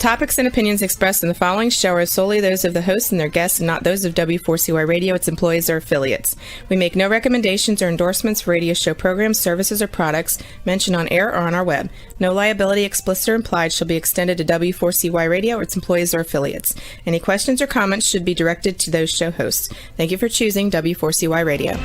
topics and opinions expressed in the following show are solely those of the hosts and their guests and not those of W4CY Radio, its employees, or affiliates. We make no recommendations or endorsements for radio show programs, services, or products mentioned on air or on our web. No liability, explicit or implied, shall be extended to W4CY Radio or its employees or affiliates. Any questions or comments should be directed to those show hosts. Thank you for choosing W4CY Radio.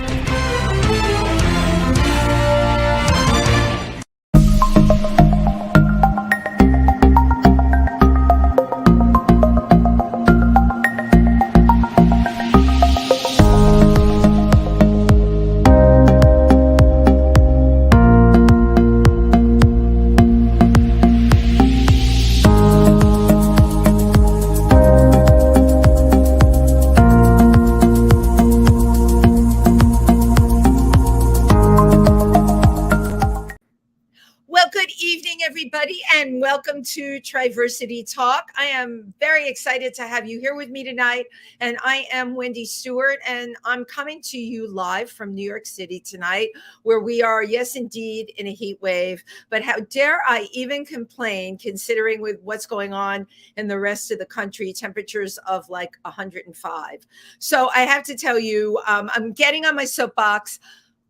And welcome to Triversity Talk. I am very excited to have you here with me tonight. And I am Wendy Stewart, and I'm coming to you live from New York City tonight, where we are, yes, indeed, in a heat wave. But how dare I even complain, considering with what's going on in the rest of the country, temperatures of like 105. So I have to tell you, I'm getting on my soapbox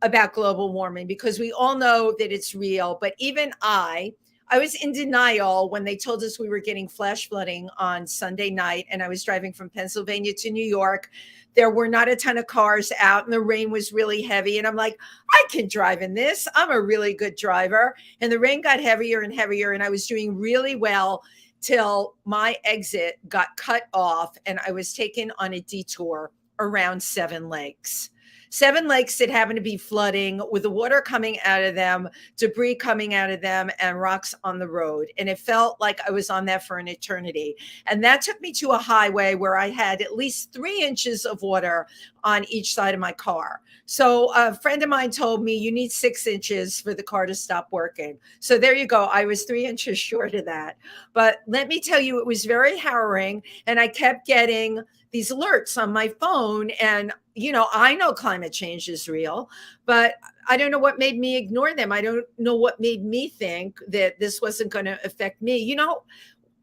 about global warming because we all know that it's real. But even I was in denial when they told us we were getting flash flooding on Sunday night, and I was driving from Pennsylvania to New York. There were not a ton of cars out, and the rain was really heavy. And I'm like, I can drive in this. I'm a really good driver. And the rain got heavier and heavier, and I was doing really well till my exit got cut off, and I was taken on a detour around 7 lakes. 7 lakes that happen to be flooding with the water coming out of them, debris coming out of them, and rocks on the road. And it felt like I was on that for an eternity. And that took me to a highway where I had at least 3 inches of water on each side of my car. So a friend of mine told me you need 6 inches for the car to stop working. So there you go. I was 3 inches short of that. But let me tell you, it was very harrowing. And I kept getting these alerts on my phone. And, you know, I know climate change is real, but I don't know what made me ignore them. I don't know what made me think that this wasn't going to affect me. You know,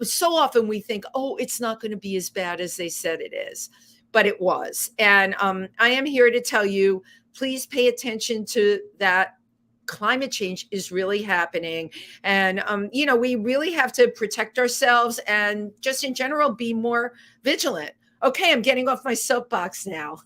so often we think, oh, it's not going to be as bad as they said it is, but it was. And I am here to tell you, please pay attention to that. Climate change is really happening. And, you know, we really have to protect ourselves and just in general, be more vigilant. Okay, I'm getting off my soapbox now.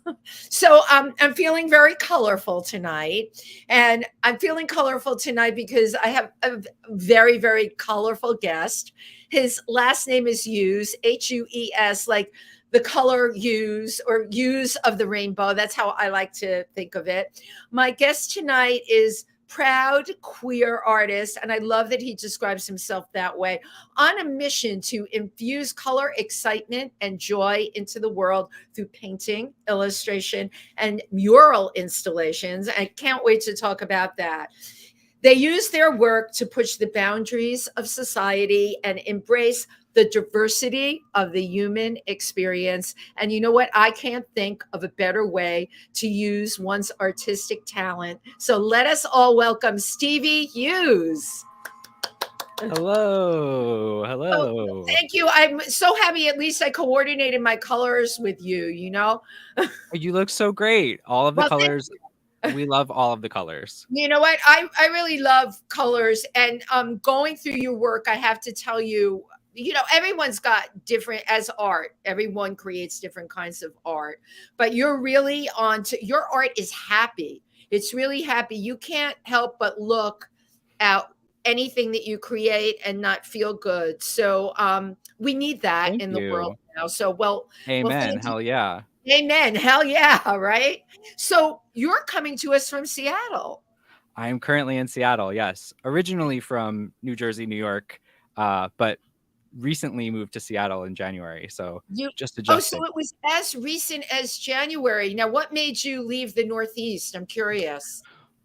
So I'm feeling very colorful tonight. And I'm feeling colorful tonight because I have a very, very colorful guest. His last name is Hues, Hues, like the color hues or hues of the rainbow. That's how I like to think of it. My guest tonight is proud queer artist, and I love that he describes himself that way, on a mission to infuse color, excitement, and joy into the world through painting, illustration, and mural installations. I can't wait to talk about that. They use their work to push the boundaries of society and embrace the diversity of the human experience. And you know what? I can't think of a better way to use one's artistic talent. So let us all welcome Stevie Hues. Hello. Oh, thank you. I'm so happy. At least I coordinated my colors with you, you know? You look so great. All of the colors. We love all of the colors. You know what? I really love colors. And going through your work, I have to tell you, you know, everyone's got different as art. Everyone creates different kinds of art, but you're really your art is happy. It's really happy. You can't help but look at anything that you create and not feel good. So we need that Thank in you. The world now. So, well, amen. Hell yeah. Amen. Hell yeah. Right. So you're coming to us from Seattle. I am currently in Seattle. Yes. Originally from New Jersey, New York, but recently moved to Seattle in January. So just adjusting. Oh, so it was as recent as January. Now, what made you leave the Northeast? I'm curious.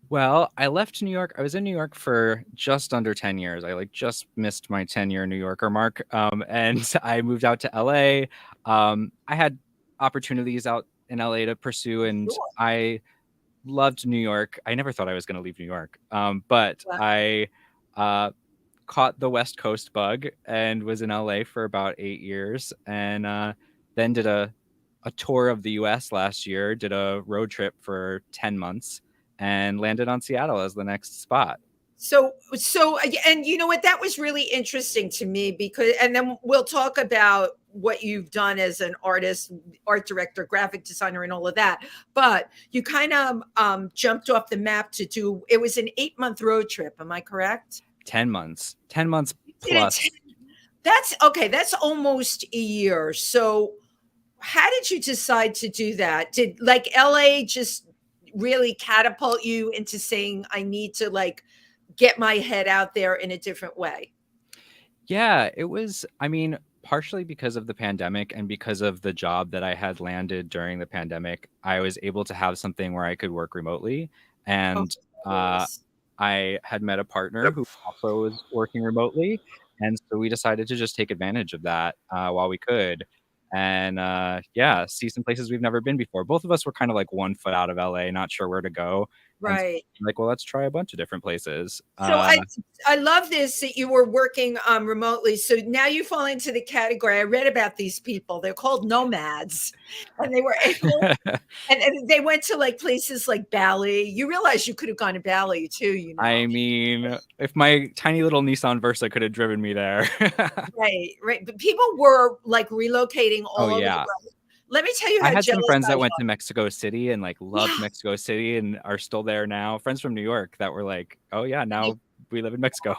Well, I left New York. I was in New York for just under 10 years. I just missed my 10-year New Yorker mark. And I moved out to LA. I had opportunities out in LA to pursue, and Sure. I loved New York. I never thought I was going to leave New York. But Wow. I caught the West Coast bug and was in LA for about 8 years, and then did a tour of the US last year, did a road trip for 10 months, and landed on Seattle as the next spot. So, and you know what? That was really interesting to me because, and then we'll talk about what you've done as an artist, art director, graphic designer, and all of that. But you kind of jumped off the map to do, it was an 8-month road trip. Am I correct? 10 months, 10 months You did plus. That's okay. That's almost a year. So, how did you decide to do that? Did like LA just really catapult you into saying, I need to like get my head out there in a different way? Yeah, it was, I mean, partially because of the pandemic and because of the job that I had landed during the pandemic, I was able to have something where I could work remotely. Oh, And uh, fabulous. I had met a partner who also was working remotely. And so we decided to just take advantage of that while we could. And yeah, see some places we've never been before. Both of us were kind of like 1 foot out of LA, not sure where to go. And so Right. like, well, let's try a bunch of different places. So I love this that you were working remotely. So now you fall into the category. I read about these people. They're called nomads, and they were able, and they went to like places like Bali. You realize you could have gone to Bali too, you know? I mean, if my tiny little Nissan Versa could have driven me there. Right, right. But people were like relocating Oh all over the yeah. world. Let me tell you I how had some jealous friends I that went am. to Mexico City and like loved Yeah. Mexico City and are still there now. Friends from New York that were like, "Oh yeah, now we live in Mexico."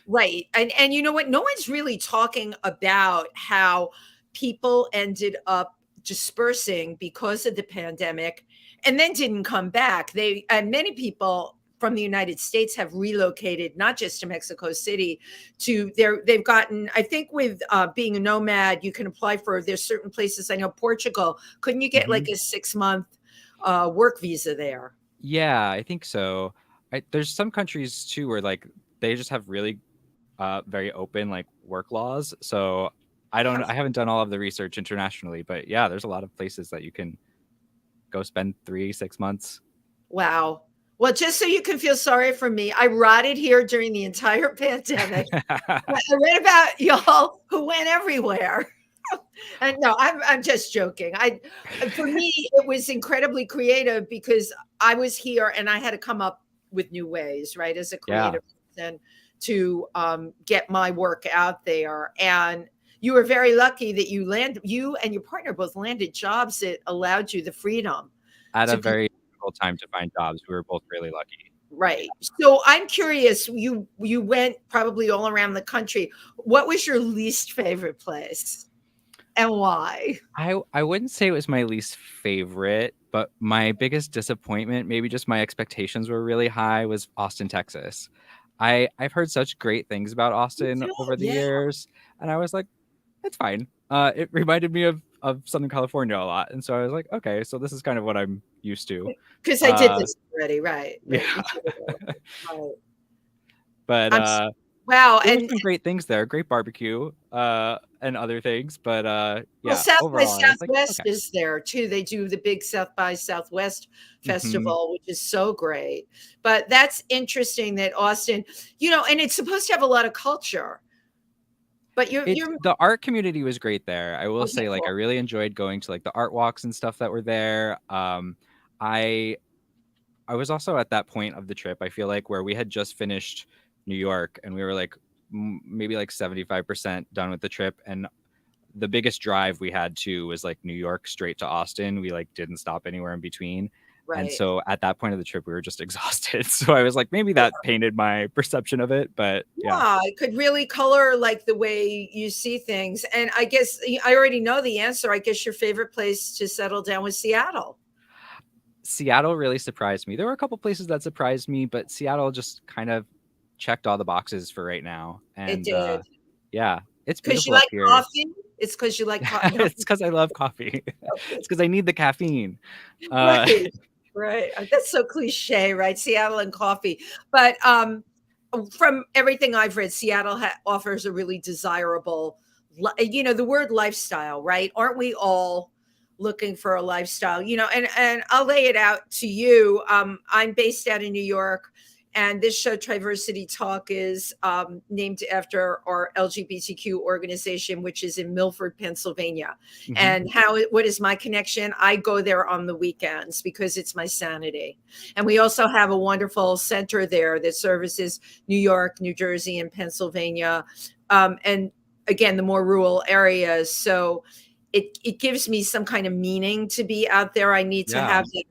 Right. And you know what? No one's really talking about how people ended up dispersing because of the pandemic and then didn't come back. They and many people from the United States have relocated not just to Mexico City to they've gotten I think with being a nomad you can apply for there's certain places I know Portugal couldn't you get like Mhm. a 6-month work visa there? Yeah, I think so. There's some countries too where like they just have really very open like work laws. So I haven't done all of the research internationally, but yeah, there's a lot of places that you can go spend 3, 6 months. Wow. Well, just so you can feel sorry for me, I rotted here during the entire pandemic. I read about y'all who went everywhere. And no, I'm just joking. For me, it was incredibly creative because I was here and I had to come up with new ways, right, as a Yeah. creative person to get my work out there. And you were very lucky that you and your partner both landed jobs that allowed you the freedom At a to be very difficult time to find jobs. We were both really lucky. right. So I'm curious, you went probably all around the country. What was your least favorite place and why? I wouldn't say it was my least favorite, but my biggest disappointment, maybe just my expectations were really high, was Austin, Texas. I've heard such great things about Me Austin too. over the Yeah, years, and I was like, it's fine. It reminded me of Southern California a lot, and so I was like, okay, so this is kind of what I'm used to. because I did Uh, this already. Right, right. yeah, You did it already. Right. but I'm wow. there were And some great things there, great barbecue, and other things, but well, yeah, South by overall, I was like, Southwest okay. is there too. They do the big South by Southwest Hmm. festival, which is so great. But that's interesting that Austin, and it's supposed to have a lot of culture. But It's you're the art community was great there. I will okay, say, like, I cool. really enjoyed going to like the art walks and stuff that were there. I I was also at that point of the trip, I feel like, where we had just finished New York and we were like maybe like 75% done with the trip. And the biggest drive we had to was like New York straight to Austin. We like didn't stop anywhere in between. And Right. so at that point of the trip, we were just exhausted. So I was like, maybe that painted my perception of it. But yeah, Yeah, it could really color like the way you see things. And I guess I already know the answer. I guess your favorite place to settle down was Seattle. Seattle really surprised me. There were a couple places that surprised me, but Seattle just kind of checked all the boxes for right now. It And did. yeah, it's Because you beautiful up like here. coffee? It's because you like coffee. It's because I love coffee. It's because I need the caffeine. Uh, Right. Right. That's so cliche, right? Seattle and coffee. But from everything I've read, Seattle offers a really desirable, the word lifestyle, right? Aren't we all looking for a lifestyle? And I'll lay it out to you. I'm based out in New York, And this show, Triversity Talk, is named after our LGBTQ organization, which is in Milford, Pennsylvania. Mhm. And what is my connection? I go there on the weekends because it's my sanity. And we also have a wonderful center there that services New York, New Jersey, and Pennsylvania. And again, the more rural areas. So it gives me some kind of meaning to be out there. I need to Yeah. have it.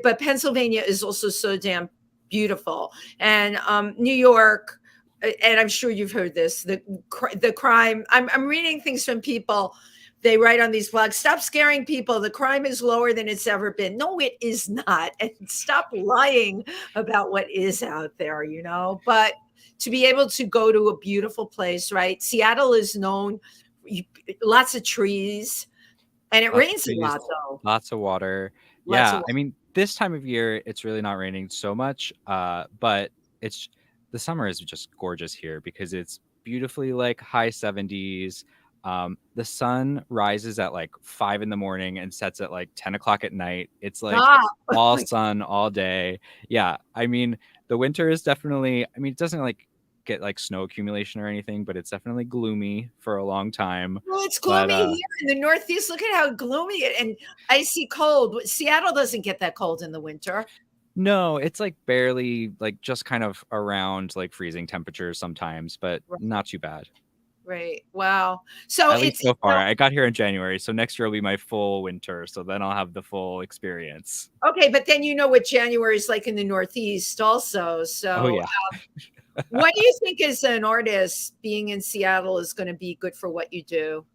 But Pennsylvania is also so damn beautiful. And New York, and I'm sure you've heard this, the crime. I'm reading things from people. They write on these blogs, stop scaring people. The crime is lower than it's ever been. No, it is not. And stop lying about what is out there, you know. But to be able to go to a beautiful place, right? Seattle is known, lots of trees, and it Lots of rains a trees, lot, though. lots of water. Lots Yeah, of I mean, this time of year, it's really not raining so much, but it's the summer is just gorgeous here because it's beautifully like high 70s. The sun rises at like 5 in the morning and sets at like 10 o'clock at night. It's like all sun all day. Yeah, I mean, the winter is definitely, I mean, it doesn't like get like snow accumulation or anything, but it's definitely gloomy for a long time. Well, it's But gloomy here in the Northeast. Look at how gloomy and icy cold. Seattle doesn't get that cold in the winter. no, it's like barely like just kind of around like freezing temperatures sometimes, but not too bad. Right. Wow. So At least it's so far. I got here in January, so next year will be my full winter, so then I'll have the full experience. okay, but then you know what January is like in the Northeast also. Oh So yeah. what do you think as an artist being in Seattle is going to be good for what you do?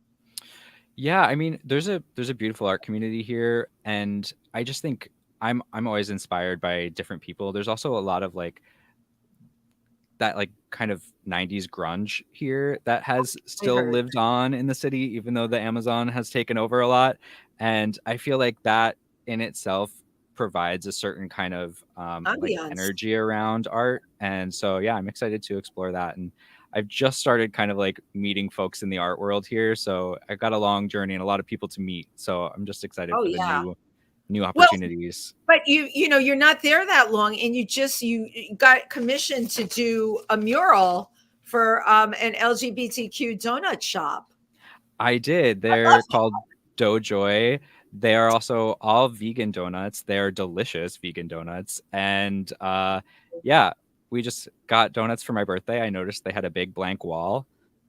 Yeah, I mean, there's a beautiful art community here, and I just think I'm always inspired by different people. There's also a lot of like that like kind of 90s grunge here that has still heard. lived on in the city, even though the Amazon has taken over a lot. And I feel like that in itself provides a certain kind of like Ambiance. energy around art. And so, yeah, I'm excited to explore that. And I've just started kind of like meeting folks in the art world here. So I've got a long journey and a lot of people to meet. So I'm just excited Oh for the yeah. new Well, opportunities. but you know, you're not there that long, and you got commissioned to do a mural for an LGBTQ donut shop. I did. I love They're called Doughjoy. They are also all vegan donuts. They are delicious vegan donuts. And yeah, we just got donuts for my birthday. I noticed they had a big blank wall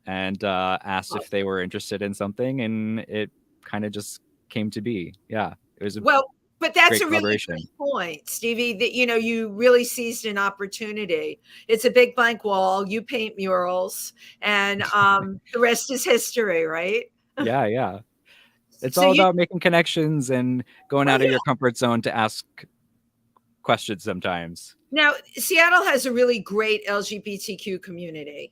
and asked it. if they were interested in something, and it kind of just came to be. Yeah, it was a Well, but that's great a really collaboration. good point, Stevie, that you know you really seized an opportunity. It's a big blank wall, you paint murals, and the rest is history, right? Yeah, yeah. It's So all you about making connections and going well, out of yeah. your comfort zone to ask questions sometimes. Now Seattle has a really great LGBTQ community.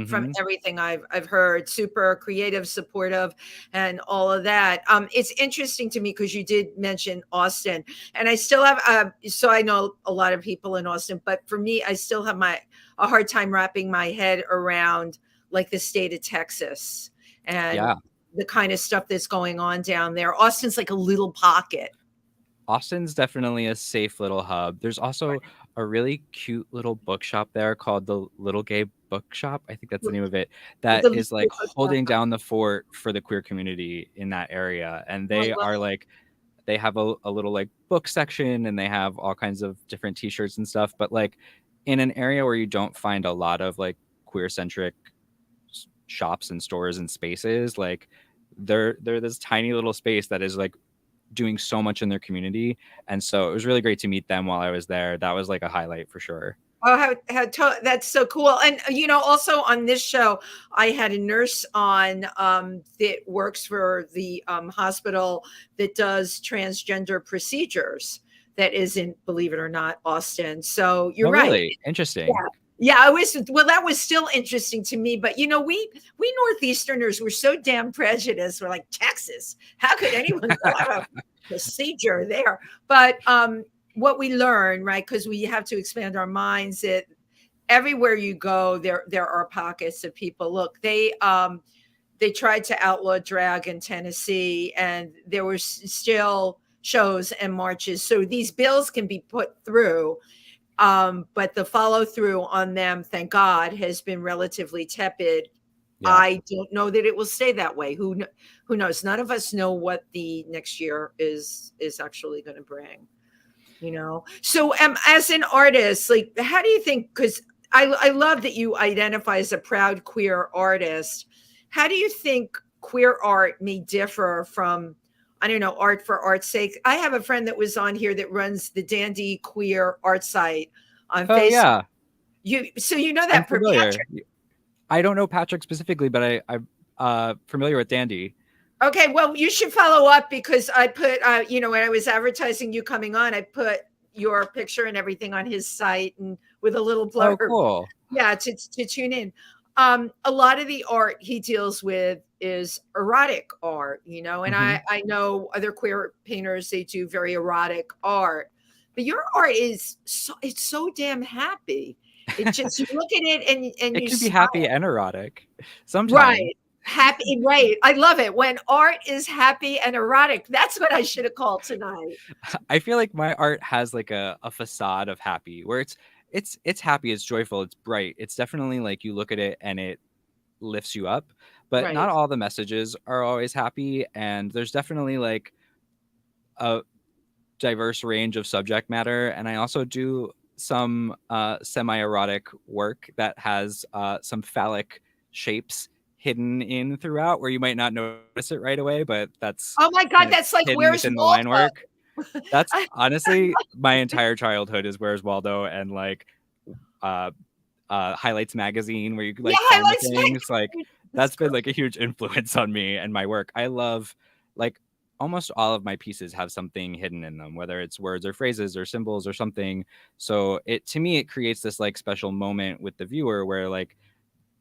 From Hmm. everything I've heard, super creative, supportive, and all of that. It's interesting to me because you did mention Austin, and I still have. So I know a lot of people in Austin, but for me, I still have a hard time wrapping my head around like the state of Texas and Yeah. the kind of stuff that's going on down there. Austin's like a little pocket. Austin's definitely a safe little hub. There's also a really cute little bookshop there called the Little Gay Bookshop. I think that's the name of it. That The- is like holding down the fort for the queer community in that area. And they are like, they have a little like book section and they have all kinds of different t-shirts and stuff. But like in an area where you don't find a lot of like queer centric shops and stores and spaces, like they're this tiny little space that is like doing so much in their community. And so it was really great to meet them while I was there. That was like a highlight for sure. Oh, that's so cool. And, you know, also on this show, I had a nurse on that works for the hospital that does transgender procedures that is in, believe it or not, Austin. So you're Oh, right. really? Interesting. Yeah. Yeah, well, that was still interesting to me. But, you know, we Northeasterners were so damn prejudiced. We're like, Texas, how could anyone go have a procedure there? But what we learn, right, because we have to expand our minds, that everywhere you go, there are pockets of people. Look, they tried to outlaw drag in Tennessee, and there were still shows and marches. So these bills can be put through. But the follow through on them, thank God, has been relatively tepid. Yeah. I don't know that it will stay that way. Who knows? None of us know what the next year is actually going to bring. So as an artist, like, how do you think? Because I love that you identify as a proud queer artist. How do you think queer art may differ from, I don't know, art for art's sake? I have a friend that was on here that runs the Dandy Queer art site on Oh Facebook. yeah, So you know I'm that for familiar. Patrick. I don't know Patrick specifically, but I'm familiar with Dandy. Okay, well, you should follow up because I put, when I was advertising you coming on, I put your picture and everything on his site and with a little Oh, blurb. cool. Yeah, to tune in. A lot of the art he deals with is erotic art, and Mm-hmm. I know other queer painters, they do very erotic art, but your art is it's so damn happy. It just, you look at it and It you can be smile. happy and erotic sometimes. Right. Happy, right. I love it when art is happy and erotic. That's what I should have called tonight. I feel like my art has like a facade of happy where it's happy, it's joyful, it's bright. It's definitely like you look at it and it lifts you up, but not Right. all the messages are always happy, and there's definitely like a diverse range of subject matter. And I also do some semi-erotic work that has some phallic shapes hidden in throughout where you might not notice it right away, but that's Oh my God, kind of that's like hidden Where's within the line Waldo? work. That's honestly my entire childhood is Where's Waldo and like uh Highlights magazine where you could Yeah, like find the highlights. things like That's that's been great. like a huge influence on me and my work. I love like almost all of my pieces have something hidden in them, whether it's words or phrases or symbols or something. So it to me it creates this like special moment with the viewer where like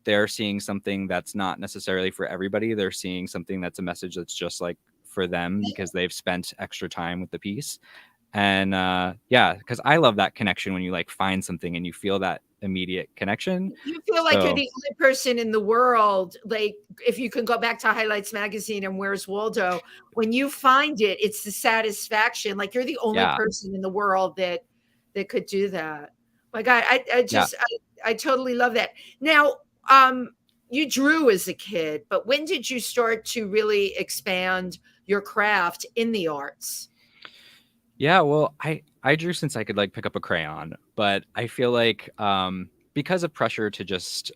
they're seeing something that's not necessarily for everybody. They're seeing something that's a message that's just like for them because they've spent extra time with the piece. And yeah, because I love that connection when you like find something and you feel that immediate connection. You feel like you're So the only person in the world, like if you can go back to Highlights magazine and Where's Waldo, when you find it, it's the satisfaction. Like you're the only yeah, person in the world that could do that. My God, I yeah. just I totally love that. Now, you drew as a kid, but when did you start to really expand your craft in the arts? Yeah, well, I drew since I could like pick up a crayon, but I feel like because of pressure to just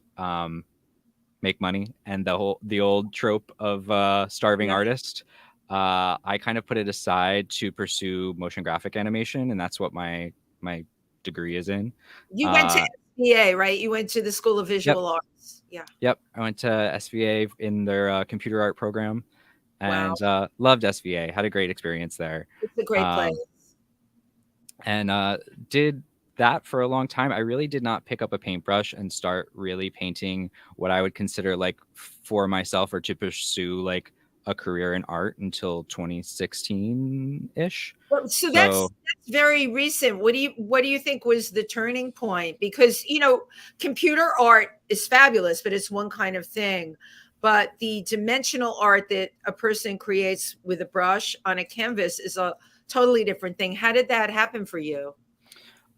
make money and the old trope of starving Yeah. artist, I kind of put it aside to pursue motion graphic animation, and that's what my degree is in. You went to Uh, SVA, right? You went to the School of yep, Visual Arts. Yeah. yep. I went to SVA in their computer art program, Wow. and loved SVA. Had a great experience there. It's a great place. Um, and did that for a long time. I really did not pick up a paintbrush and start really painting what I would consider like for myself or to pursue like a career in art until 2016 ish. Well, so So that's very recent. What do you think was the turning point? Because computer art is fabulous, but it's one kind of thing. But the dimensional art that a person creates with a brush on a canvas is a totally different thing. How did that happen for you?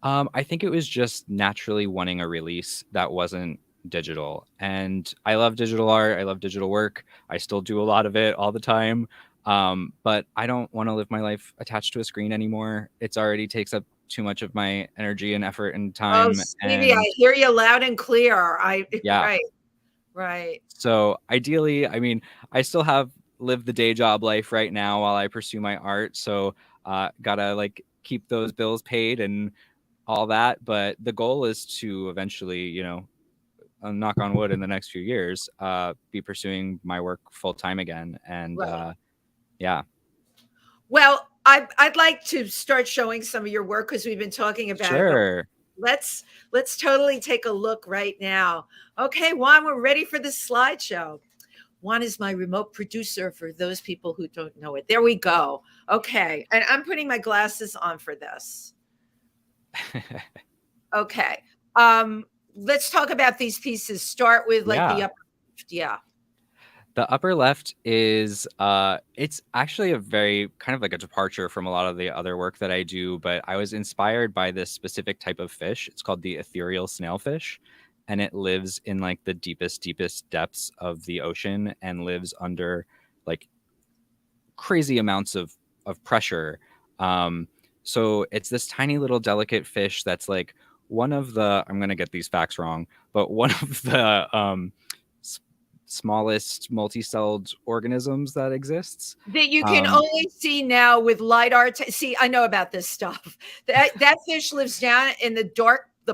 I think it was just naturally wanting a release that wasn't digital. And I love digital art. I love digital work. I still do a lot of it all the time. But I don't want to live my life attached to a screen anymore. It's already takes up too much of my energy and effort and Oh, time. Stevie, I And hear you loud and clear. yeah, Right, right. so ideally, I mean, I still have lived the day job life right now while I pursue my art. So gotta like keep those bills paid and all that. But the goal is to eventually, knock on wood in the next few years, be pursuing my work full time again. And Right. yeah, Well, I'd like to start showing some of your work because we've been talking about it, but sure. let's totally take a look right now. Okay, Juan, we're ready for the slideshow. Juan is my remote producer for those people who don't know it. There we go. Okay, and I'm putting my glasses on for this. Okay. Let's talk about these pieces. Start with like the Yeah. upper left. Yeah. The upper left is it's actually a very kind of like a departure from a lot of the other work that I do, but I was inspired by this specific type of fish. It's called the ethereal snailfish, and it lives in like the deepest depths of the ocean and lives under like crazy amounts of pressure. Um, so it's this tiny little delicate fish that's like one of the, I'm gonna get these facts wrong, but one of the s- smallest multi-celled organisms that exists. That you can Um, only see now with lidar. See, I know about this stuff. That fish lives down in the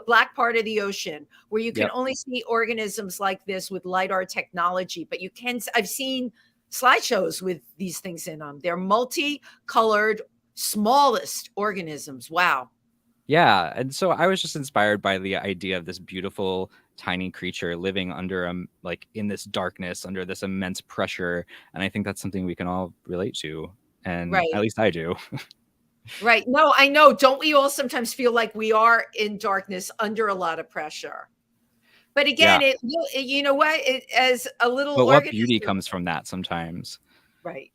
black part of the ocean, where you can yep. only see organisms like this with lidar technology. But you can. I've seen slideshows with these things in them. They're multicolored, smallest organisms. Wow. Yeah, and so I was just inspired by the idea of this beautiful tiny creature living under like in this darkness under this immense pressure, and I think that's something we can all relate to, and at Right. least I do. Right. No, I know. Don't we all sometimes feel like we are in darkness under a lot of pressure? But Yeah, again, you know what? As a little but what beauty organism, comes from that sometimes. right?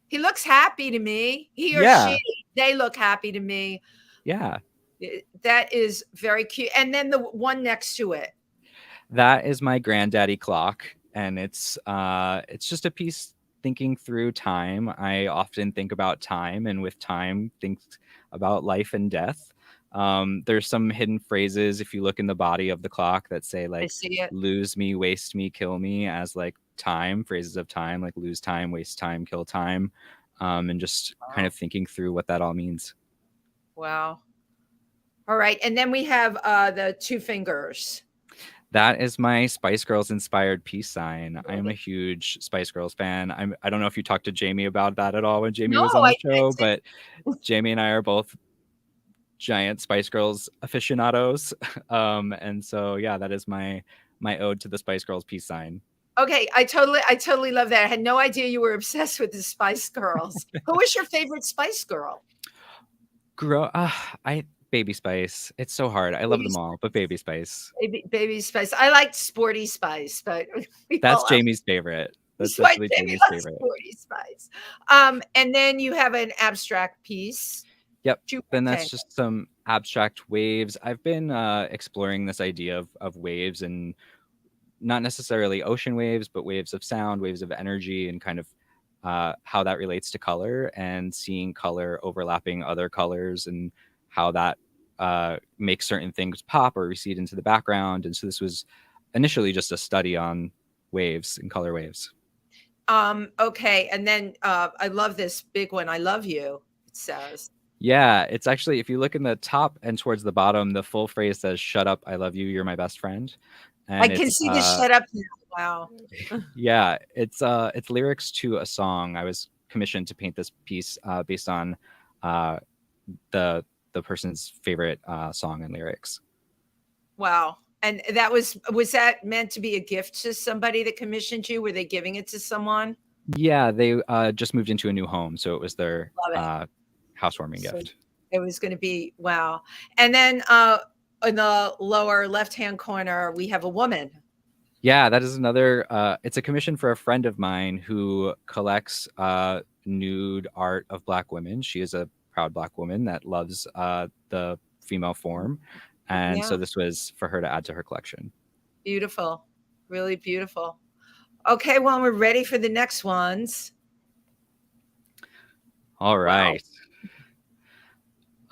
He looks happy to me. He or Yeah, she, they look happy to me. yeah. That is very cute. And then the one next to it. That is my granddaddy clock, and it's just a piece thinking through time. I often think about time, and with time, think about life and death. There's some hidden phrases if you look in the body of the clock that say I like see it. lose me, waste me, kill me as like time, phrases of time, like lose time, waste time, kill time. And just kind Wow. of thinking through what that all means. Wow. All right. And then we have the two fingers. That is my Spice Girls inspired peace sign. I Love am a it. huge Spice Girls fan. I don't know if you talked to Jamie about that at all when Jamie No, was on I the show, did. but Jamie and I are both giant Spice Girls aficionados. And so yeah, that is my ode to the Spice Girls peace sign. Okay, I totally love that. I had no idea you were obsessed with the Spice Girls. Who was your favorite Spice Girl? I Baby Spice. It's so hard. I love Baby, them all, but Baby Spice. Baby Spice. I liked Sporty Spice, but we That's all have Jamie's favorite. That's White definitely Jamie Jamie's loves favorite. Sporty Spice. And then you have an abstract piece. Yep. Two Then that's rectangles. just some abstract waves. I've been exploring this idea of waves, and not necessarily ocean waves, but waves of sound, waves of energy, and kind of how that relates to color, and seeing color overlapping other colors and how that makes certain things pop or recede into the background. And so this was initially just a study on waves and color waves. Okay, and then I love this big one. I love you. It says. Yeah, it's actually, if you look in the top and towards the bottom, the full phrase says, "Shut up, I love you, you're my best friend." I And can it's see the shut up now. Wow. yeah, it's lyrics to a song. I was commissioned to paint this piece based on uh, the person's favorite song and lyrics. Wow. And that was that meant to be a gift to somebody that commissioned you? Were they giving it to someone? Yeah, they just moved into a new home, so it was their Love it. housewarming So gift. it was going to be wow. And then in the lower left-hand corner, we have a woman. Yeah, that is another. It's a commission for a friend of mine who collects nude art of Black women. She is a proud Black woman that loves the female form, and Yeah, so this was for her to add to her collection. beautiful. Really beautiful. Okay, well, we're ready for the next ones. All Wow. right.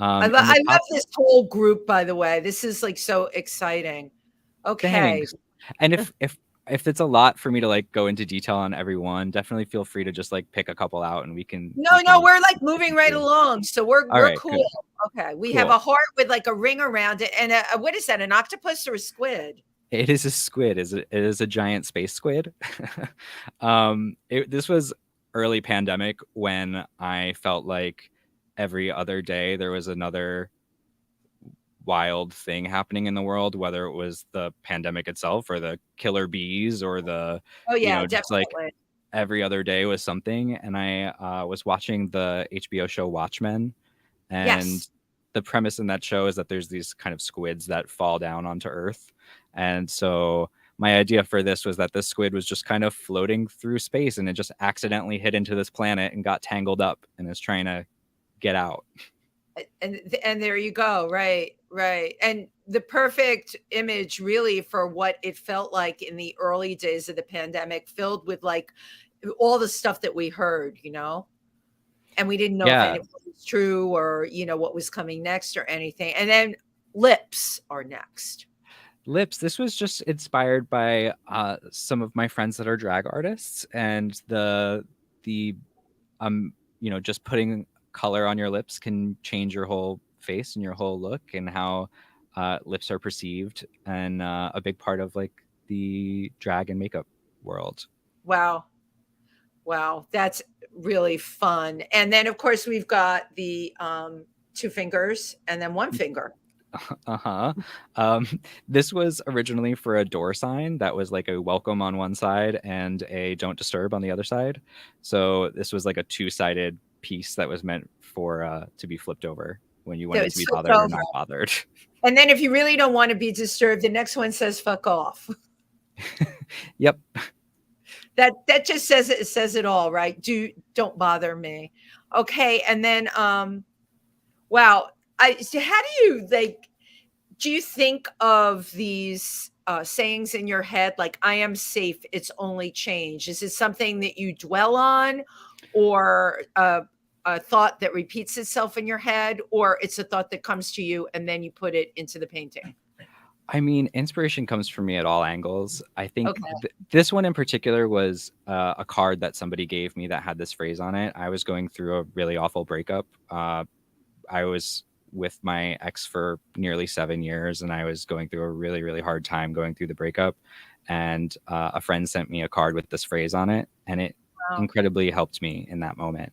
In the I love top, this whole group, by the way. This is like so exciting. Okay. thanks. And if it's a lot for me to like go into detail on everyone, definitely feel free to just like pick a couple out, and we can No, we're like moving listen right through. along. So we're All we're right, cool. good, Okay. We have cool. a heart with like a ring around it. And what is that? An octopus or a squid? It is a squid. It is a giant space squid. This was early pandemic when I felt like every other day there was another wild thing happening in the world, whether it was the pandemic itself or the killer bees or the, Oh yeah, just like definitely. every other day was something. And I was watching the HBO show Watchmen, and Yes. the premise in that show is that there's these kind of squids that fall down onto Earth. And so my idea for this was that this squid was just kind of floating through space, and it just accidentally hit into this planet and got tangled up and is trying to get out. And there you go. Right. And the perfect image really for what it felt like in the early days of the pandemic, filled with like all the stuff that we heard, and we didn't know if Yeah. anything was true or, what was coming next or anything. And then lips are next. Lips, this was just inspired by some of my friends that are drag artists, and the just putting color on your lips can change your whole face and your whole look, and how lips are perceived, and a big part of like the drag and makeup world. Wow. That's really fun. And then of course we've got the two fingers and then one finger. This was originally for a door sign that was like a welcome on one side and a don't disturb on the other side. So this was like a two-sided piece that was meant for to be flipped over when you wanted to be bothered or not bothered. And then if you really don't want to be disturbed, the next one says fuck off. Yep. That just says it all, right? Don't bother me. Okay. And then wow. How do you do you think of these sayings in your head like I am safe, it's only change? Is it something that you dwell on, or a thought that repeats itself in your head, or it's a thought that comes to you and then you put it into the painting? I mean, inspiration comes from me at all angles. I think this one in particular was a card that somebody gave me that had this phrase on it. I was going through a really awful breakup. I was with my ex for nearly 7 years, and I was going through a really, really hard time going through the breakup. And a friend sent me a card with this phrase on it, and it incredibly helped me in that moment.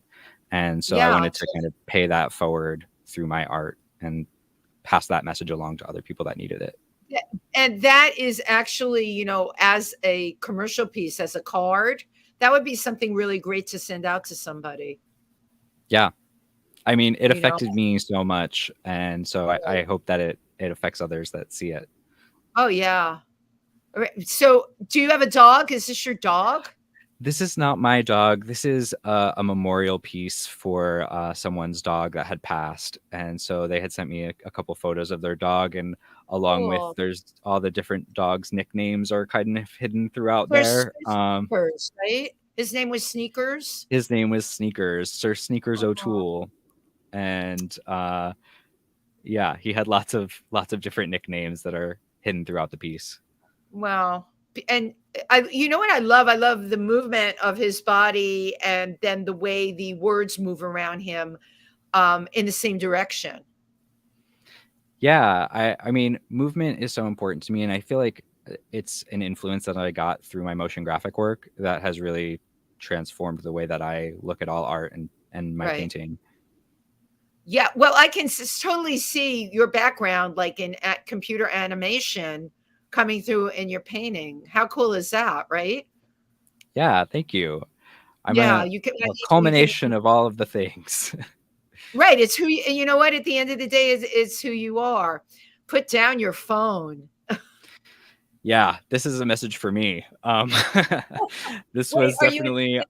And so I wanted to kind of pay that forward through my art and pass that message along to other people that needed it. And that is actually, as a commercial piece, as a card, that would be something really great to send out to somebody. Yeah. I mean, it affected me so much. And so I hope that it affects others that see it. Oh, yeah. So do you have a dog? Is this your dog? This is not my dog. This is a memorial piece for someone's dog that had passed. And so they had sent me a couple photos of their dog, and along with there's all the different dogs' nicknames are kind of hidden throughout there. Sneakers, right? His name was Sneakers? His name was Sneakers, Sir Sneakers O'Toole. And yeah, he had lots of different nicknames that are hidden throughout the piece. Wow. And you know what I love? I love the movement of his body, and then the way the words move around him in the same direction. Yeah, I mean, movement is so important to me, and I feel like it's an influence that I got through my motion graphic work that has really transformed the way that I look at all art and my painting. Yeah, well, I can totally see your background, like in computer animation, coming through in your painting. How cool is that, right? Yeah, thank you. I'm a culmination of all of the things. Right. It's who you know what, at the end of the day, it's who you are. Put down your phone. Yeah, this is a message for me. This was definitely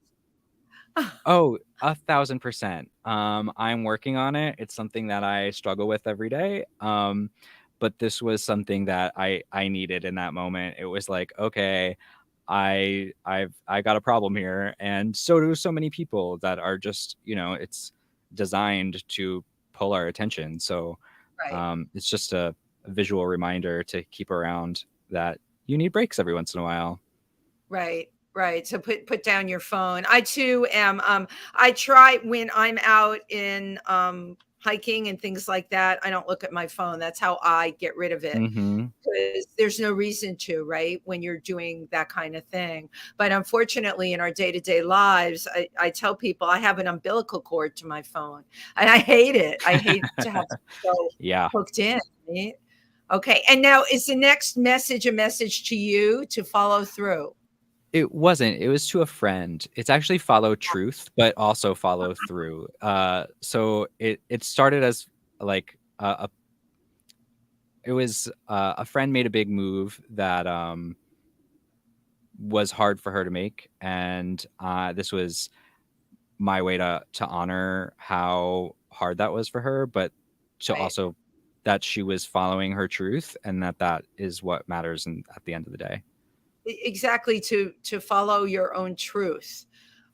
1,000%. I'm working on it. It's something that I struggle with every day. But this was something that I needed in that moment. It was like, okay, I got a problem here, and so do so many people that are just, it's designed to pull our attention. So it's just a visual reminder to keep around that you need breaks every once in a while. Right. So put down your phone. I too am. I try when I'm out in hiking and things like that. I don't look at my phone. That's how I get rid of it. Because there's no reason to, right? When you're doing that kind of thing. But unfortunately, in our day-to-day lives, I tell people I have an umbilical cord to my phone, and I hate it. I hate to have to go hooked in. Right? Okay. And now, is the next message a message to you to follow through? It wasn't. It was to a friend. It's actually follow truth, but also follow through. So it started as like it was a friend made a big move that was hard for her to make, and this was my way to honor how hard that was for her, but to Right. also that she was following her truth, and that is what matters at the end of the day. Exactly, to follow your own truth.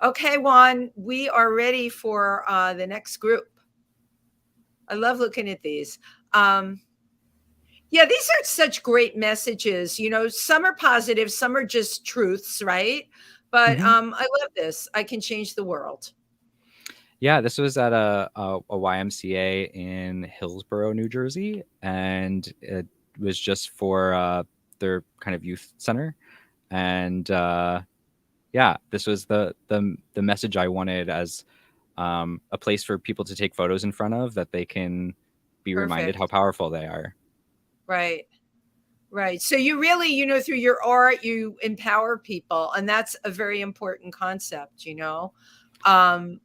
Okay, Juan, we are ready for the next group. I love looking at these. Yeah, these are such great messages. Some are positive, some are just truths, right? But Hmm. I love this. I can change the world. Yeah, this was at a YMCA in Hillsborough, New Jersey, and it was just for their kind of youth center. And yeah, this was the message I wanted as a place for people to take photos in front of, that they can be reminded how Perfect. powerful they are. Right. Right. So you really, through your art, you empower people. And that's a very important concept. Um,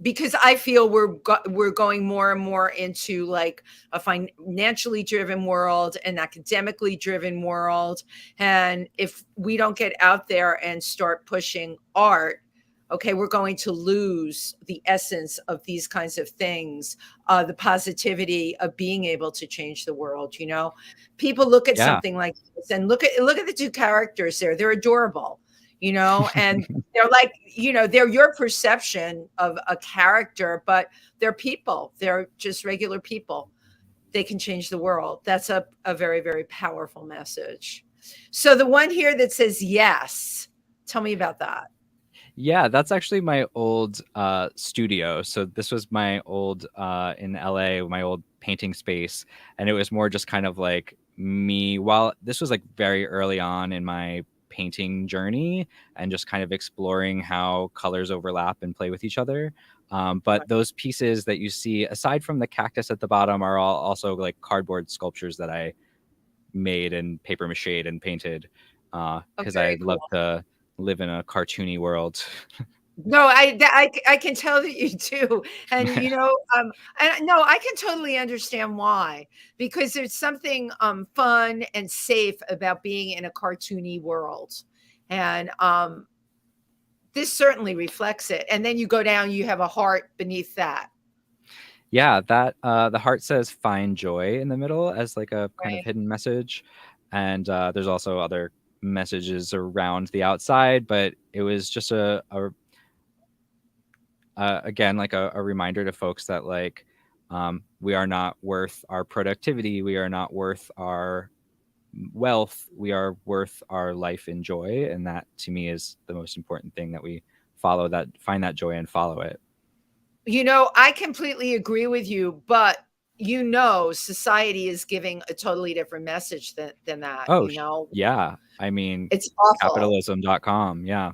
because I feel we're going more and more into like a financially driven world, an academically driven world. And if we don't get out there and start pushing art, okay, we're going to lose the essence of these kinds of things, the positivity of being able to change the world. People look at Yeah. something like this and look at the two characters there. They're adorable, and they're like, they're your perception of a character, but they're people. They're just regular people. They can change the world. That's a very, very powerful message. So the one here that says yes, tell me about that. Yeah, that's actually my old studio. So this was my old in LA, my old painting space, and it was more just kind of like me. While this was like very early on in my painting journey, and just kind of exploring how colors overlap and play with each other. But those pieces that you see, aside from the cactus at the bottom, are all also like cardboard sculptures that I made and paper mache and painted, Oh, because I very love cool. to live in a cartoony world. No, I can tell that you do. And, and no, I can totally understand why, because there's something fun and safe about being in a cartoony world. And this certainly reflects it. And then you go down, you have a heart beneath that. Yeah, that the heart says "find joy" in the middle as like a kind of Right. hidden message, and there's also other messages around the outside. But it was just again, like a reminder to folks that like we are not worth our productivity, we are not worth our wealth, we are worth our life in joy, and that to me is the most important thing, that we find that joy and follow it. I completely agree with you, but society is giving a totally different message than that, Oh, yeah. I mean, It's awful. capitalism.com. Yeah.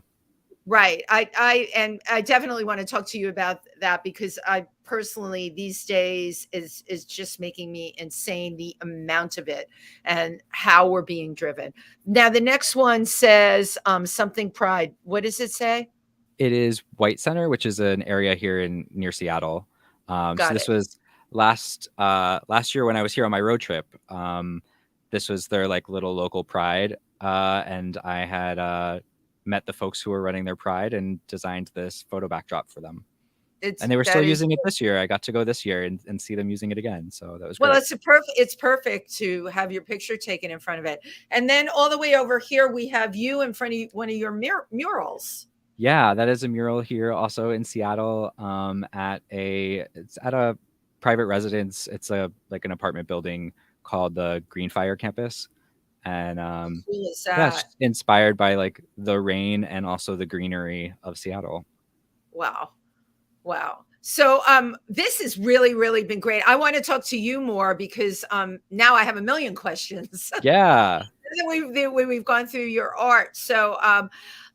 Right. I definitely want to talk to you about that, because I personally these days is just making me insane, the amount of it and how we're being driven. Now the next one says something pride. What does it say? It is White Center, which is an area here in near Seattle. So Got this it. was last year when I was here on my road trip. This was their like little local pride, and I had met the folks who were running their pride and designed this photo backdrop for them. And they were still That is, using it this year. I got to go this year and see them using it again. So that was well, great. it's perfect to have your picture taken in front of it. And then all the way over here we have you in front of one of your murals. Yeah, that is a mural here also in Seattle, it's at a private residence. It's a like an apartment building called the Greenfire campus. And How cool is yeah, it's that? just inspired by like the rain and also the greenery of Seattle. Wow. Wow. So this has really, really been great. I want to talk to you more, because now I have a million questions. Yeah. We've gone through your art. So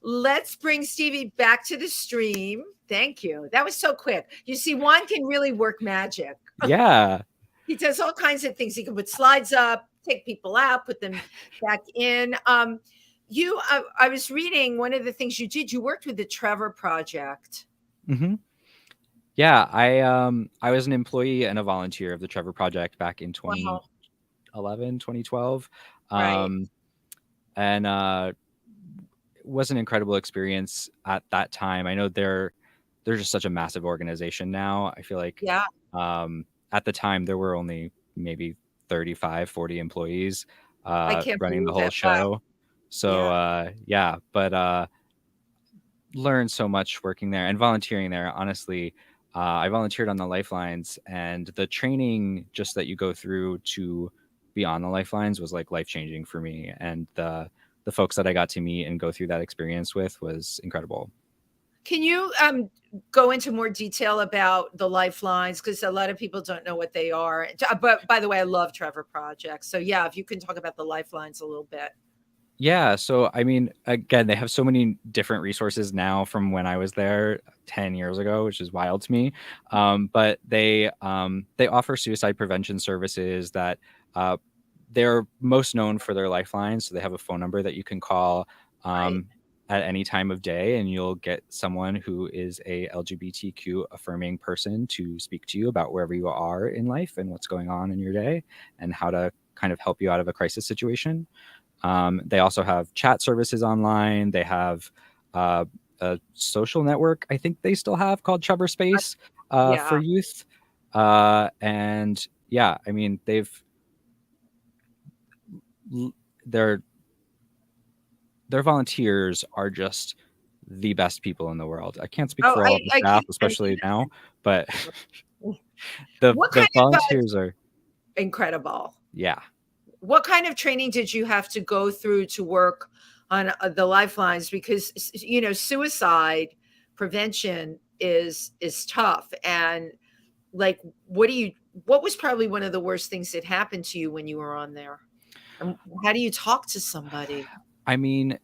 let's bring Stevie back to the stream. Thank you. That was so quick. You see, Juan can really work magic. Yeah. He does all kinds of things. He can put slides up, take people out, put them back in. I was reading one of the things you did. You worked with the Trevor Project. Hmm. Yeah, I was an employee and a volunteer of the Trevor Project back in Wow. 2011, 2012. Right. And was an incredible experience at that time. I know they're just such a massive organization now. I feel like Yeah, at the time there were only maybe 35, 40 employees I can't running the believe whole it. Wow. show. So Yeah. yeah, but learned so much working there and volunteering there. Honestly, I volunteered on the Lifelines, and the training just that you go through to be on the Lifelines was like life changing for me. And the folks that I got to meet and go through that experience with was incredible. Can you go into more detail about the lifelines? Because a lot of people don't know what they are. But by the way, I love Trevor Projects. So yeah, if you can talk about the lifelines a little bit. Yeah, so I mean, again, they have so many different resources now from when I was there 10 years ago, which is wild to me. But they offer suicide prevention services that uh, they're most known for their lifelines. So they have a phone number that you can call Right. at any time of day, and you'll get someone who is a LGBTQ affirming person to speak to you about wherever you are in life and what's going on in your day and how to kind of help you out of a crisis situation. They also have chat services online. They have a social network, I think they still have, called Trevor Space for Yeah. youth. And yeah, I mean, their volunteers are just the best people in the world. I can't speak Oh, for all of the I staff, keep especially now, but what the kind of volunteers are, incredible. yeah. What kind of training did you have to go through to work on the lifelines? Because suicide prevention is tough. And like, what was probably one of the worst things that happened to you when you were on there? And how do you talk to somebody? I mean,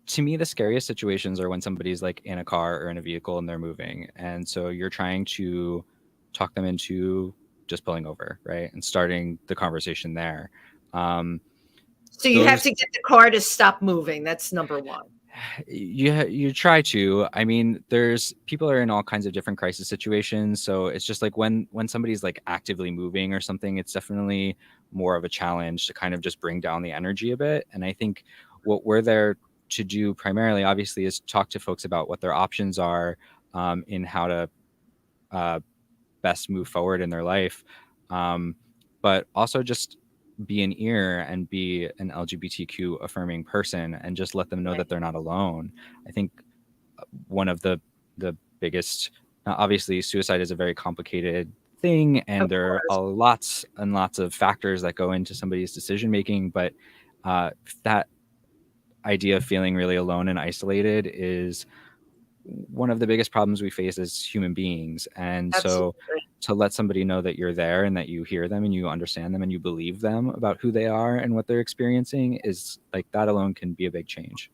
to me, the scariest situations are when somebody's like in a car or in a vehicle and they're moving. And so you're trying to talk them into just pulling over, right? And starting the conversation there. Um, So you have those to get the car to stop moving. That's number one. you try to. I mean, there's people are in all kinds of different crisis situations. So it's just like when somebody's like actively moving or something, it's definitely more of a challenge to kind of just bring down the energy a bit. And I think what we're there to do primarily, obviously, is talk to folks about what their options are in how to uh, best move forward in their life, but also just be an ear and be an LGBTQ affirming person and just let them know Right. that they're not alone. I think one of the biggest, obviously, suicide is a very complicated thing, and Of there course. are lots and lots of factors that go into somebody's decision making. But that idea of feeling really alone and isolated is one of the biggest problems we face as human beings. And so Absolutely. to let somebody know that you're there and that you hear them and you understand them and you believe them about who they are and what they're experiencing is like that alone can be a big change.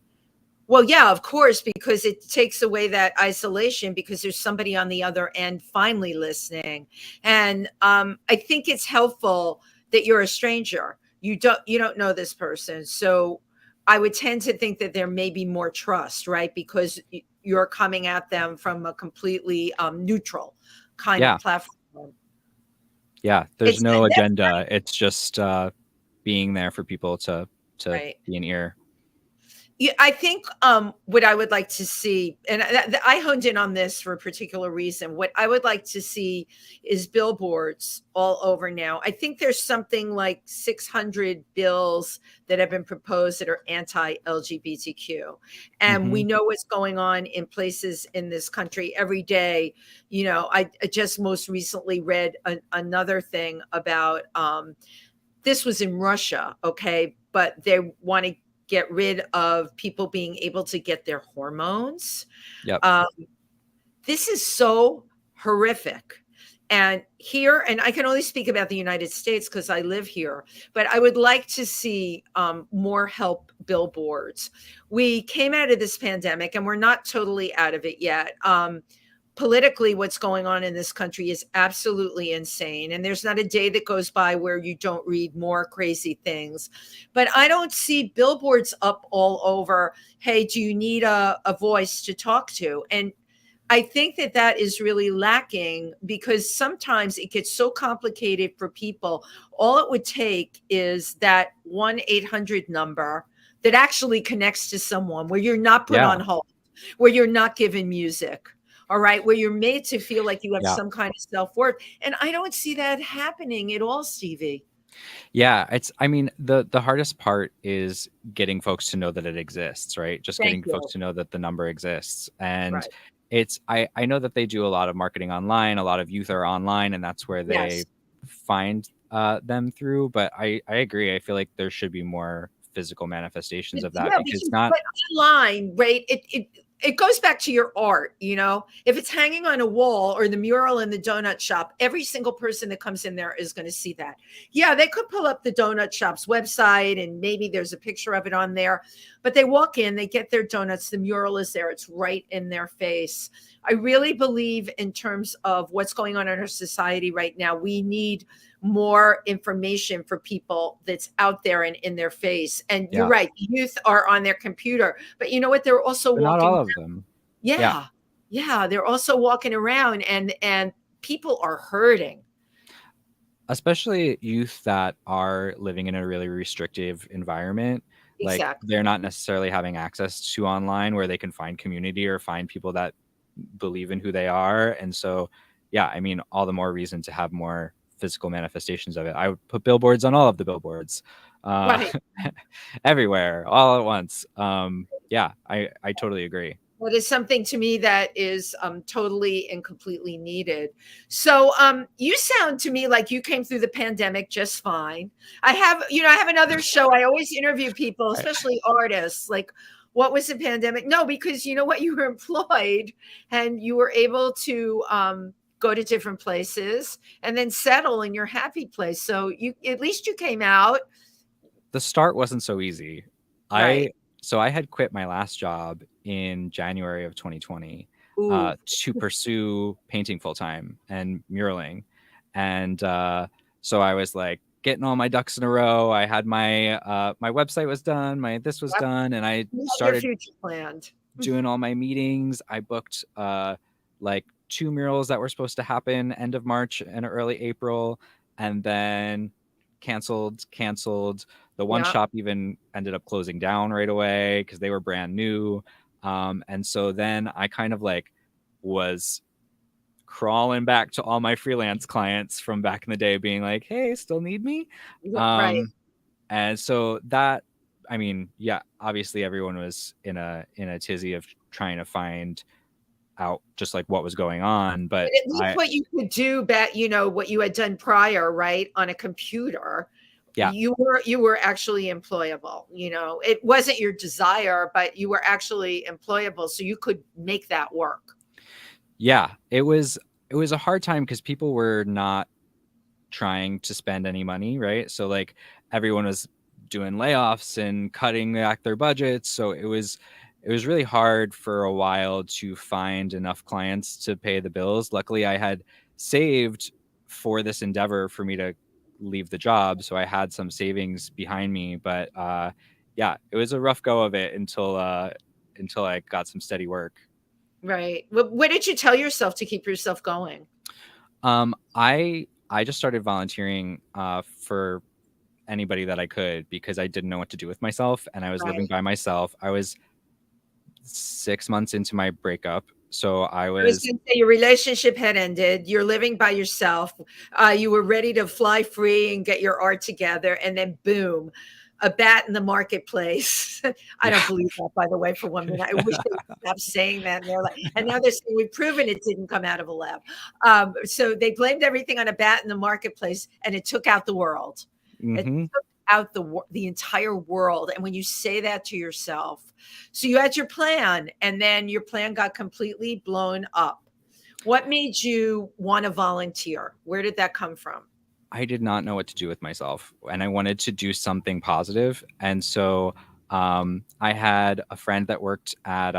Well, yeah, of course, because it takes away that isolation because there's somebody on the other end finally listening. And I think it's helpful that you're a stranger. You don't know this person. So I would tend to think that there may be more trust, right? Because you're coming at them from a completely neutral kind of Yeah. platform. Yeah. There's It's no that's agenda. It's just being there for people to right. be an ear. Yeah, I think what I would like to see, and I honed in on this for a particular reason. What I would like to see is billboards all over now. I think there's something like 600 bills that have been proposed that are anti-LGBTQ. And Hmm. we know what's going on in places in this country every day. I just most recently read another thing about this was in Russia, okay, but they want to get rid of people being able to get their hormones. Yep. Um, this is so horrific. And here, and I can only speak about the United States because I live here, but I would like to see more help billboards. We came out of this pandemic and we're not totally out of it yet. Politically, what's going on in this country is absolutely insane. And there's not a day that goes by where you don't read more crazy things. But I don't see billboards up all over. Hey, do you need a voice to talk to? And I think that that is really lacking because sometimes it gets so complicated for people. All it would take is that 1-800 number that actually connects to someone, where you're not put Yeah. on hold, where you're not given music. All right, where you're made to feel like you have Yeah. some kind of self-worth. And I don't see that happening at all, Stevie. Yeah, I mean, the hardest part is getting folks to know that it exists, right? Just Thank getting you. folks to know that the number exists. And Right. I know that they do a lot of marketing online, a lot of youth are online, and that's where they Yes. find them through. But I agree. I feel like there should be more physical manifestations of that, Yeah, because because not but online, right? It goes back to your art, you know. If it's hanging on a wall or the mural in the donut shop, every single person that comes in there is going to see that. Yeah, they could pull up the donut shop's website and maybe there's a picture of it on there, but they walk in, they get their donuts, the mural is there, it's right in their face. I really believe, in terms of what's going on in our society right now, we need more information for people that's out there and in their face. And you're yeah, right, youth are on their computer, but you know what? They're also but not walking. all of them. Yeah. Yeah. Yeah. They're also walking around, and people are hurting. Especially youth that are living in a really restrictive environment. Like, Exactly. they're not necessarily having access to online where they can find community or find people that believe in who they are. And so, yeah, I mean, all the more reason to have more physical manifestations of it. I would put billboards on all of the billboards, uh, Right. everywhere, all at once. Yeah, I totally agree. That is something to me that is totally and completely needed. So you sound to me like you came through the pandemic just fine. I have another show. I always interview people, I, especially artists, like, what was the pandemic? No, because you know what, you were employed and you were able to go to different places and then settle in your happy place. So you, at least you came out. the start wasn't so easy. Right. I had quit my last job in January of 2020 Ooh. to pursue painting full time and muraling, and so I was like getting all my ducks in a row. I had my website was done, my this was Yep. done, and I You have your started future planned. doing all my meetings. I booked like 2 murals that were supposed to happen end of March and early April, and then canceled. The one Yeah. shop even ended up closing down right away because they were brand new. And so then I kind of like was crawling back to all my freelance clients from back in the day, being like, hey, still need me? Right. And so that, I mean, yeah, obviously everyone was in a tizzy of trying to find out just like what was going on. But At least what you could do back, what you had done prior, right, on a computer, Yeah. you were actually employable. It wasn't your desire, but you were actually employable, so you could make that work. Yeah, it was a hard time because people were not trying to spend any money, right? So like everyone was doing layoffs and cutting back their budgets. So it was really hard for a while to find enough clients to pay the bills. Luckily, I had saved for this endeavor for me to leave the job, so I had some savings behind me. But yeah, it was a rough go of it until I got some steady work. Right. What did you tell yourself to keep yourself going? I just started volunteering for anybody that I could because I didn't know what to do with myself, and I was living Right. by myself. I was 6 months into my breakup, so I I was was going to say, your relationship had ended. You're living by yourself. You were ready to fly free and get your art together, and then boom, a bat in the marketplace. I don't yeah. believe that, by the way, for 1 minute. I wish they would stop saying that. And now they're saying we've proven it didn't come out of a lab. So they blamed everything on a bat in the marketplace, and it took out the world. It hmm took out the entire world. And when you say that to yourself, so you had your plan, and then your plan got completely blown up. What made you want to volunteer? Where did that come from? I did not know what to do with myself, and I wanted to do something positive. And so I had a friend that worked at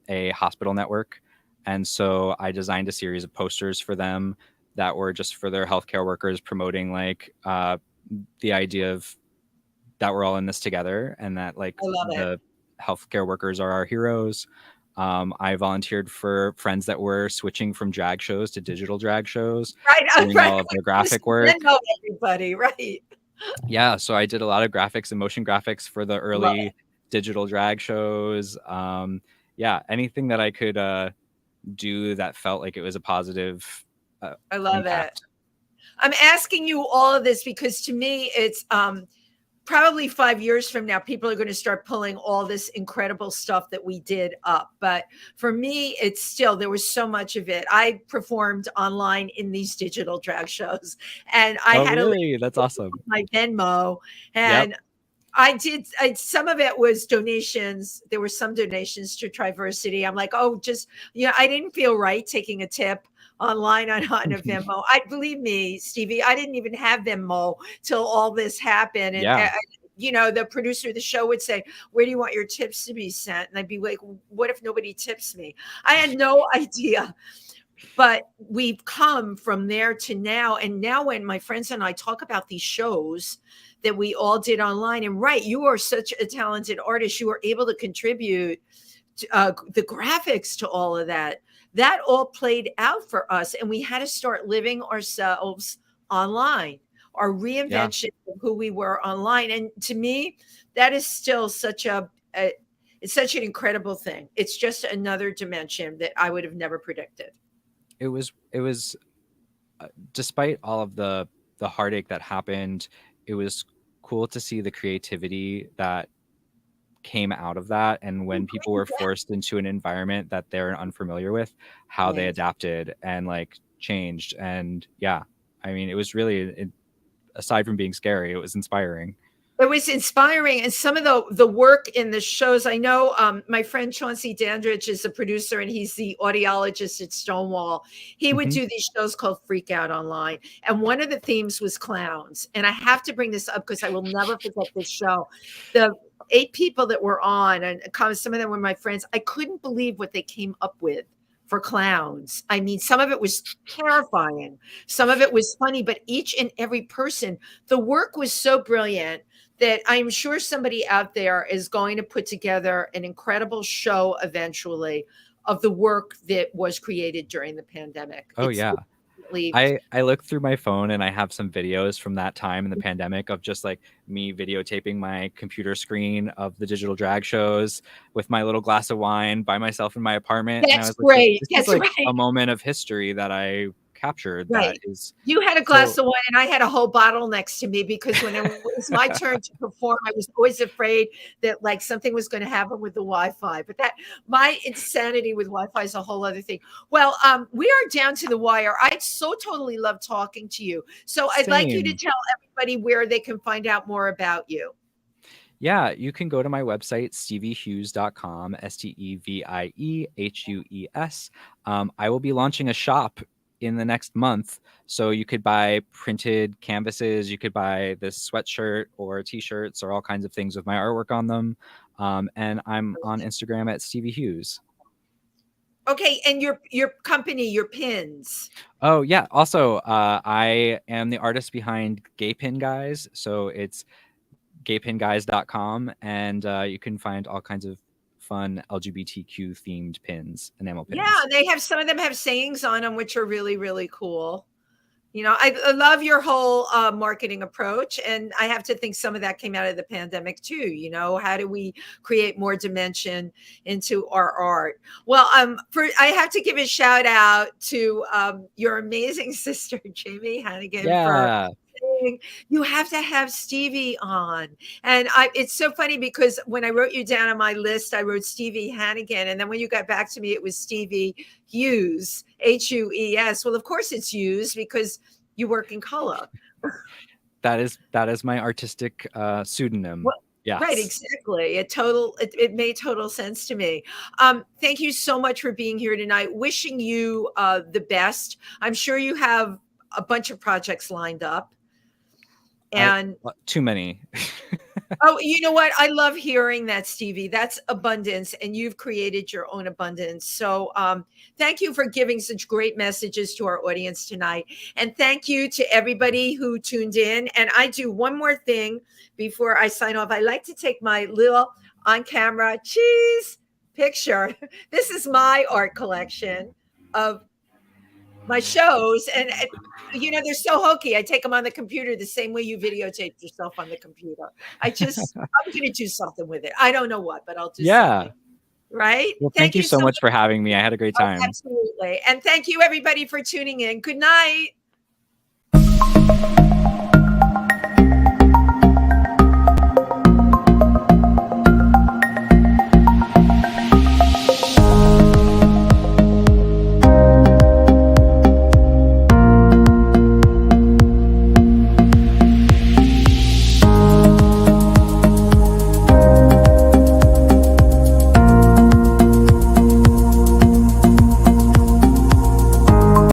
a hospital network, and so I designed a series of posters for them that were just for their healthcare workers, promoting like the idea of that we're all in this together and that like I love it. the healthcare workers are our heroes. I volunteered for friends that were switching from drag shows to digital drag shows, Right, doing right. all of their Just graphic work. know everybody, right? Yeah, so I did a lot of graphics and motion graphics for the Love early it. digital drag shows. Yeah, anything that I could do that felt like it was a positive I love it. impact. I'm asking you all of this because to me, it's probably 5 years from now, people are going to start pulling all this incredible stuff that we did up. But for me, it's still, there was so much of it. I performed online in these digital drag shows, and I Oh, had really? That's awesome. my Venmo, Yep. and some of it was donations. There were some donations to Triversity. I'm like, oh, just, I didn't feel right taking a tip online on a Venmo. I believe me, Stevie, I didn't even have Venmo till all this happened. And, Yeah. the producer of the show would say, where do you want your tips to be sent? And I'd be like, what if nobody tips me? I had no idea. But we've come from there to now. And now when my friends and I talk about these shows that we all did online, and right, you are such a talented artist. You were able to contribute to, the graphics to all of that. That all played out for us. And we had to start living ourselves online, our reinvention of who we were online. And to me, that is still it's such an incredible thing. It's just another dimension that I would have never predicted. It was despite all of the heartache that happened, it was cool to see the creativity that came out of that. And when people were forced into an environment that they're unfamiliar with, how they adapted and like changed. And yeah, I mean, it was really, aside from being scary, it was inspiring. It was inspiring. And some of the work in the shows, I know my friend Chauncey Dandridge is a producer and he's the audiologist at Stonewall. He would do these shows called Freak Out Online. And one of the themes was clowns. And I have to bring this up because I will never forget this show. The 8 people that were on, and some of them were my friends, I couldn't believe what they came up with for clowns. I mean, some of it was terrifying. Some of it was funny, but each and every person, the work was so brilliant that I'm sure somebody out there is going to put together an incredible show eventually of the work that was created during the pandemic. Oh, yeah. I looked through my phone and I have some videos from that time in the pandemic of just like me videotaping my computer screen of the digital drag shows with my little glass of wine by myself in my apartment. That's and I was great. Like, this is like a moment of history that I captured. That is, you had a glass of wine and I had a whole bottle next to me because when it was my turn to perform, I was always afraid that like something was going to happen with the Wi-Fi. But my insanity with Wi-Fi is a whole other thing. Well, we are down to the wire. I so totally love talking to you. So I'd like you to tell everybody where they can find out more about you. Yeah, you can go to my website, steviehues.com, STEVIEHUES. I will be launching a shop in the next month. So you could buy printed canvases, you could buy this sweatshirt or t-shirts or all kinds of things with my artwork on them. And I'm on Instagram at Stevie Hues. Okay, and your company, your pins. Oh yeah. Also, I am the artist behind Gay Pin Guys. So it's gaypinguys.com, and you can find all kinds of fun LGBTQ themed pins, enamel pins. Yeah, they have, some of them have sayings on them, which are really, really cool. I love your whole marketing approach. And I have to think some of that came out of the pandemic too. How do we create more dimension into our art? Well, I have to give a shout out to your amazing sister, Jamie Hannigan, for you have to have Stevie on. And it's so funny because when I wrote you down on my list, I wrote Stevie Hannigan. And then when you got back to me, it was Stevie Hues, Hues. Well, of course it's Hues because you work in color. That is my artistic pseudonym. Well, yes. Right, exactly. It made total sense to me. Thank you so much for being here tonight. Wishing you the best. I'm sure you have a bunch of projects lined up. And too many. Oh, you know what? I love hearing that, Stevie. That's abundance, and you've created your own abundance. So thank you for giving such great messages to our audience tonight. And thank you to everybody who tuned in. And I do one more thing before I sign off. I like to take my little on-camera cheese picture. This is my art collection of my shows, and you know, they're so hokey. I take them on the computer the same way you videotaped yourself on the computer. I'm going to do something with it. I don't know what, but I'll do something. Right? Well, thank you so much for having me. I had a great time. Absolutely. And thank you everybody for tuning in. Good night.